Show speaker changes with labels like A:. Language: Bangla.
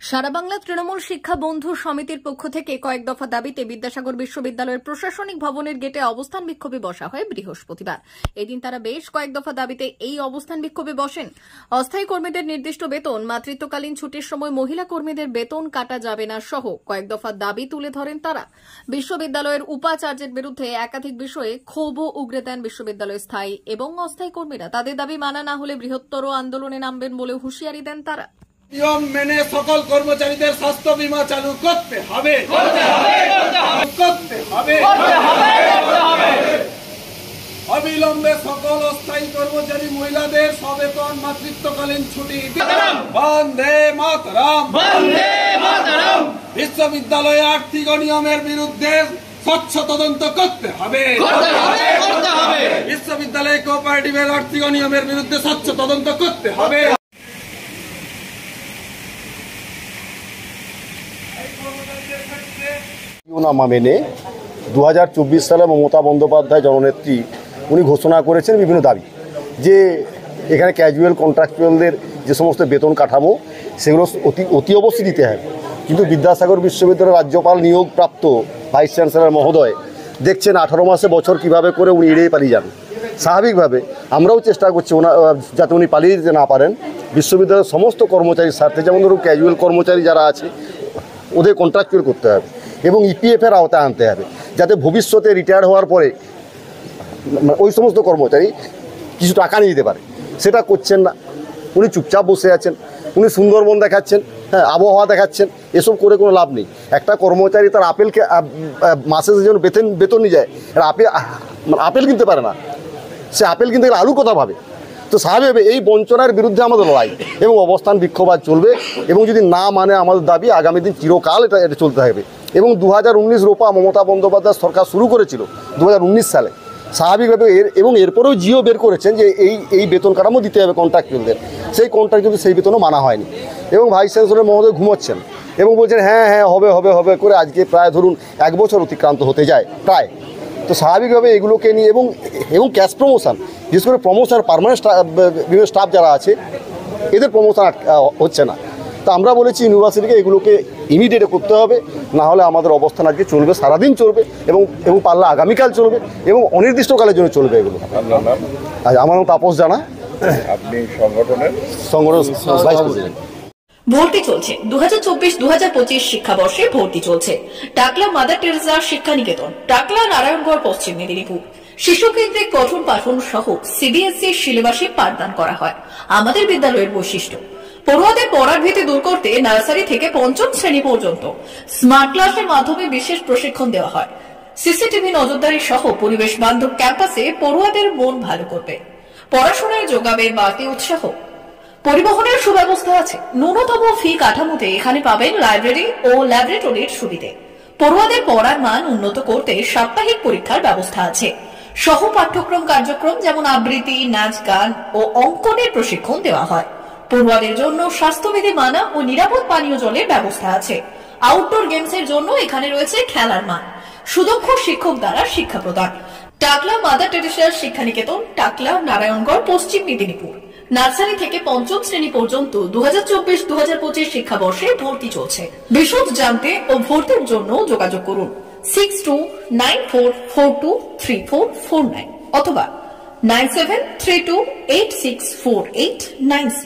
A: সারা বাংলা তৃণমূল শিক্ষা বন্ধু সমিতির পক্ষ থেকে কয়েক দফা দাবিতে বিদ্যাসাগর বিশ্ববিদ্যালয়ের প্রশাসনিক ভবনের গেটে অবস্থান বিক্ষোভে বসা হয় বৃহস্পতিবার। এদিন তারা বেশ কয়েক দফা দাবিতে এই অবস্থান বিক্ষোভে বসেন। অস্থায়ী কর্মীদের নির্দিষ্ট বেতন, মাতৃত্বকালীন ছুটির সময় মহিলা কর্মীদের বেতন কাটা যাবে না সহ কয়েক দফা দাবি তুলে ধরেন তারা। বিশ্ববিদ্যালয়ের উপাচার্যের বিরুদ্ধে একাধিক বিষয়ে ক্ষোভও উগরে দেন বিশ্ববিদ্যালয়ের স্থায়ী এবং অস্থায়ী কর্মীরা। তাদের দাবি মানা না হলে বৃহত্তর আন্দোলনে নামবেন বলে হুঁশিয়ারি দেন তারা।
B: নিয়ম মেনে সকল কর্মচারীদের স্বাস্থ্য বীমা চালু করতে হবে। অবিলম্বে সকল অস্থায়ী কর্মচারী মহিলাদের সবেতন মাতৃত্বকালীন ছুটি। বন্দে মাতরম। বিশ্ববিদ্যালয়ে আর্থিক অনিয়মের বিরুদ্ধে স্বচ্ছ তদন্ত করতে হবে। বিশ্ববিদ্যালয়ে কোঅপারেটিভের আর্থিক অনিয়মের বিরুদ্ধে স্বচ্ছ তদন্ত করতে হবে।
C: মেনে 2024 সালে মমতা বন্দ্যোপাধ্যায় জননেত্রী উনি ঘোষণা করেছেন বিভিন্ন দাবি, যে এখানে ক্যাজুয়াল কন্ট্রাকচুয়ালদের যে সমস্ত বেতন কাঠামো সেগুলো অতি অবশ্যই দিতে হবে। কিন্তু বিদ্যাসাগর বিশ্ববিদ্যালয়ের রাজ্যপাল নিয়োগপ্রাপ্ত ভাইস চ্যান্সেলর মহোদয় দেখছেন 18 মাসে বছর কিভাবে করে উনি এড়িয়ে পালিয়ে যান। স্বাভাবিকভাবে আমরাও চেষ্টা করছি যাতে উনি পালিয়ে যেতে না পারেন। বিশ্ববিদ্যালয়ের সমস্ত কর্মচারীর স্বার্থে, যেমন ধরুন ক্যাজুয়াল কর্মচারী যারা আছে ওদের কন্ট্রাকচুয়াল করতে হবে এবং ইপিএফের আওতায় আনতে হবে, যাতে ভবিষ্যতে রিটায়ার হওয়ার পরে ওই সমস্ত কর্মচারী কিছু টাকা নিয়ে দিতে পারে। সেটা করছেন না, উনি চুপচাপ বসে আছেন। উনি সুন্দরবন দেখাচ্ছেন, আবহাওয়া দেখাচ্ছেন, এসব করে কোনো লাভ নেই। একটা কর্মচারী তার আপেলকে মাসে যেন বেতন নিয়ে যায়, আপেল কিনতে পারে না, সে আপেল কিনতে গেলে আলু কথা ভাবে। তো স্বাভাবিকভাবে এই বঞ্চনার বিরুদ্ধে আমাদের লড়াই এবং অবস্থান বিক্ষোভ চলবে, এবং যদি না মানে আমাদের দাবি আগামী দিন চিরকাল এটা চলতে থাকবে। এবং 2019 রোপা মমতা বন্দ্যোপাধ্যায় সরকার শুরু করেছিল 2019 সালে, স্বাভাবিকভাবে এরপরেও জিও বের করেছেন যে এই বেতন কাঠামো দিতে হবে কন্ট্রাক্টরদের। সেই কন্ট্রাক্ট কিন্তু সেই বেতনও মানা হয়নি, এবং ভাইস চ্যান্সেলর মহোদয় ঘুমোচ্ছেন এবং বলছেন হ্যাঁ হবে করে আজকে প্রায় ধরুন 1 বছর অতিক্রান্ত হতে যায় প্রায়। তো স্বাভাবিকভাবে এগুলোকে নিয়ে এবং ক্যাশ প্রমোশন, বিশেষ করে প্রমোশন পার্মানেন্ট স্টাফ যারা আছে এদের প্রমোশন হচ্ছে না। তো আমরা বলেছি ইউনিভার্সিটিকে এগুলোকে ইমিডিয়েট করতে হবে, না হলে আমাদের অবস্থান আজকে চলবে, সারাদিন চলবে এবং পারলে আগামীকাল চলবে এবং অনির্দিষ্টকালের জন্য চলবে এগুলো। আমার নাম তাপস জানা,
D: আপনি সংগঠন
C: ভাইস প্রেসিডেন্ট।
A: ভর্তি চলছে 2024-2025 শিক্ষাবর্ষে ভর্তি চলছে টাকলা মাদার টেরেসা শিক্ষানিকেতন, টাকলা নারায়ণগড়, পশ্চিম মেদিনীপুর। শিশু কেন্দ্রিক পঠন পাঠন সহ সিবিএসই সিলেবাসে পাঠদান করা হয়। আমাদের বিদ্যালয়ের বৈশিষ্ট্য, পড়ুয়াদের পড়ার ভীতি দূর করতে নার্সারি থেকে 5ম শ্রেণী পর্যন্ত স্মার্ট ক্লাসের মাধ্যমে বিশেষ প্রশিক্ষণ দেওয়া হয়। সিসিটিভি নজরদারি সহ পরিবেশ বান্ধব ক্যাম্পাসে পড়ুয়াদের মন ভালো করবে, পড়াশোনায় যোগাবে বাড়তি উৎসাহ। পরিবহনের সুব্যবস্থা আছে। ন্যূনতম ফি কাঠামোতে এখানে পাবেন লাইব্রেরি ও ল্যাবরেটরির সুবিধে। পড়ুয়াদের পড়ার মান উন্নত করতে সাপ্তাহিক পরীক্ষার ব্যবস্থা আছে। সহ পাঠ্যক্রম কার্যক্রম যেমন আবৃত্তি, নাচ, গান ও অঙ্কনের প্রশিক্ষণ দেওয়া হয়। পড়ুয়াদের জন্য স্বাস্থ্যবিধি মানা ও নিরাপদ পানীয় জলের ব্যবস্থা আছে। আউটডোর গেমসের জন্য এখানে রয়েছে খেলার মাঠ। সুদক্ষ শিক্ষক দ্বারা শিক্ষা প্রদান। টাকলা মাদার টেরেসা শিক্ষানিকেতন, টাকলা, নারায়ণগড়, পশ্চিম মেদিনীপুর। নার্সারি থেকে 5ম শ্রেণী পর্যন্ত 2024-2025 শিক্ষাবর্ষে ভর্তি চলছে। বিশদ জানতে ও ভর্তির জন্য যোগাযোগ করুন 6294423449 অথবা 9732864896।